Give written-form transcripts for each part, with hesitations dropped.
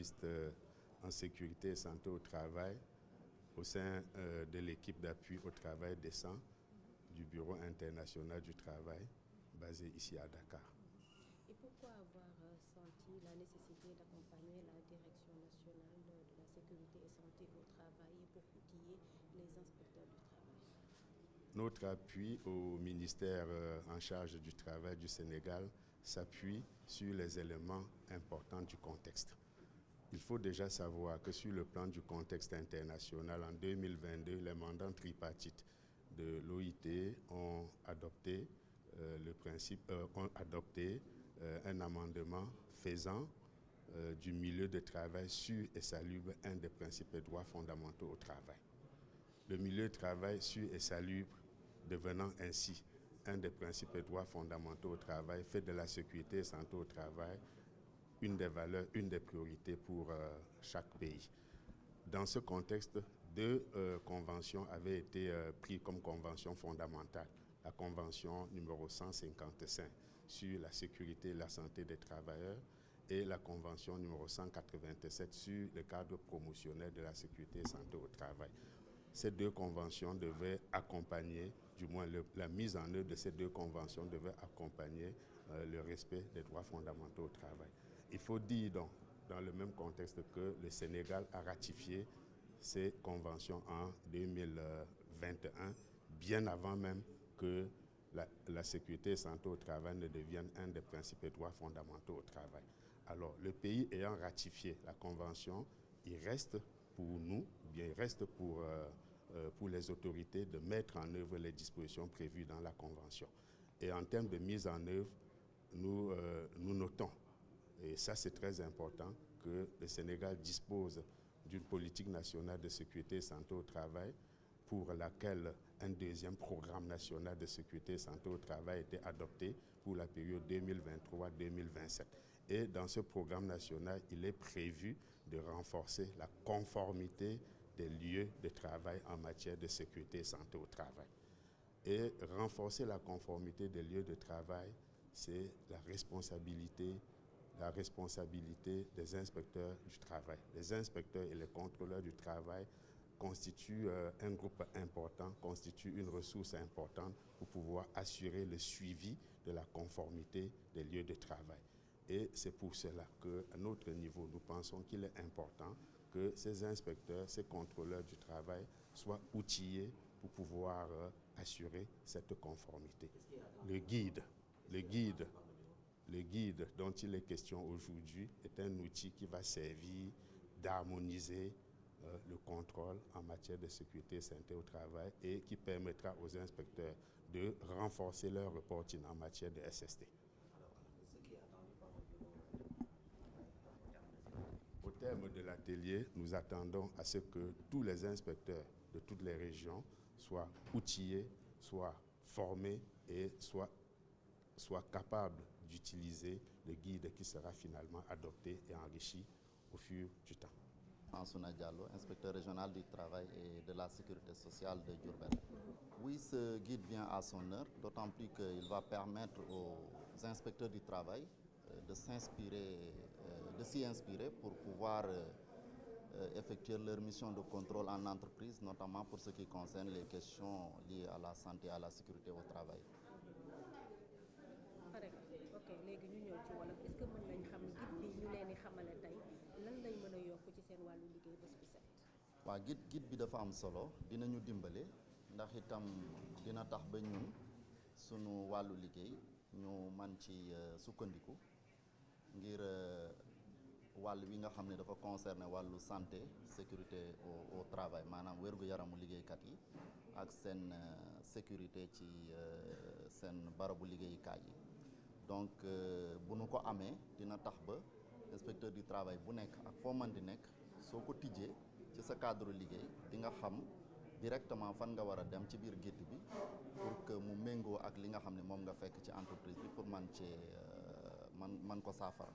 spécialiste en sécurité et santé au travail au sein de l'équipe d'appui au travail décent du Bureau international du travail basé ici à Dakar. Et pourquoi avoir senti la nécessité d'accompagner la Direction nationale de la sécurité et santé au travail pour outiller les inspecteurs du travail? Notre appui au ministère en charge du travail du Sénégal s'appuie sur les éléments importants du contexte. Il faut déjà savoir que sur le plan du contexte international, en 2022, les mandants tripartites de l'OIT ont adopté un amendement faisant du milieu de travail sûr et salubre un des principes et droits fondamentaux au travail. Le milieu de travail sûr et salubre devenant ainsi un des principes et droits fondamentaux au travail, fait de la sécurité et santé au travail une des valeurs, une des priorités pour chaque pays. Dans ce contexte, deux conventions avaient été prises comme conventions fondamentales. La convention numéro 155 sur la sécurité et la santé des travailleurs et la convention numéro 187 sur le cadre promotionnel de la sécurité et santé au travail. Ces deux conventions devaient accompagner, du moins la mise en œuvre de ces deux conventions devait accompagner le respect des droits fondamentaux au travail. Il faut dire donc, dans le même contexte, que le Sénégal a ratifié ces conventions en 2021, bien avant même que la sécurité et santé au travail ne devienne un des principes et droits fondamentaux au travail. Alors, le pays ayant ratifié la convention, il reste pour nous, bien il reste pour les autorités de mettre en œuvre les dispositions prévues dans la convention. Et en termes de mise en œuvre, nous notons, et ça c'est très important, que le Sénégal dispose d'une politique nationale de sécurité et santé au travail pour laquelle un deuxième programme national de sécurité et santé au travail a été adopté pour la période 2023-2027. Et dans ce programme national, il est prévu de renforcer la conformité des lieux de travail en matière de sécurité et santé au travail. Et renforcer la conformité des lieux de travail, c'est la responsabilité des inspecteurs du travail. Les inspecteurs et les contrôleurs du travail constituent un groupe important, constituent une ressource importante pour pouvoir assurer le suivi de la conformité des lieux de travail. Et c'est pour cela qu'à notre niveau, nous pensons qu'il est important que ces inspecteurs, ces contrôleurs du travail soient outillés pour pouvoir assurer cette conformité. Le guide dont il est question aujourd'hui est un outil qui va servir d'harmoniser le contrôle en matière de sécurité et santé au travail et qui permettra aux inspecteurs de renforcer leur reporting en matière de SST. Au terme de l'atelier, nous attendons à ce que tous les inspecteurs de toutes les régions soient outillés, soient formés et soient capables d'utiliser le guide qui sera finalement adopté et enrichi au fur du temps. Mansouna Diallo, inspecteur régional du travail et de la sécurité sociale de Diourbel. Oui, ce guide vient à son heure, d'autant plus qu'il va permettre aux inspecteurs du travail de s'y inspirer pour pouvoir effectuer leur mission de contrôle en entreprise, notamment pour ce qui concerne les questions liées à la santé et à la sécurité au travail. Ok, léegi ñu ñëw ci wolof, est-ce que mën nañ xam guide bi ñu leen di xamale tey lan lay mën a yokk ci seen wàllu liggéey bés bu set? waaw guide bi dafa am solo, dinañu dimbale ndax itam dina tax ba ñun sunu wàllu liggéey ñu man ci sukkandiku ngir wàll wi nga xam ne dafa concerné wàllu santé sécurité au travail maanaam wér-gu-yaramu liggéeykat yi ak seen sécurité ci seen barabu liggéeyukaay yi. Donc bu nu ko amee dina tax ba inspecteur du travail bu nekk ak foo mën di nekk soo ko tijjee ci sa cadre liggéey di nga xam directement fan nga war a dem ci biir guide bi pour que mu méngoo ak li nga xam ne moom nga fekk ci entreprise bi pour man cee man ko saafara.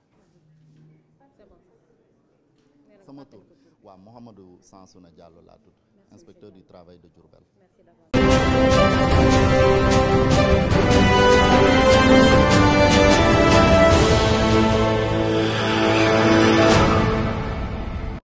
C'est bon. sama tur waaw Mouhamadou Sansouna Diallo laa tudd, inspecteur du travail de Diourbel. Merci d'avoir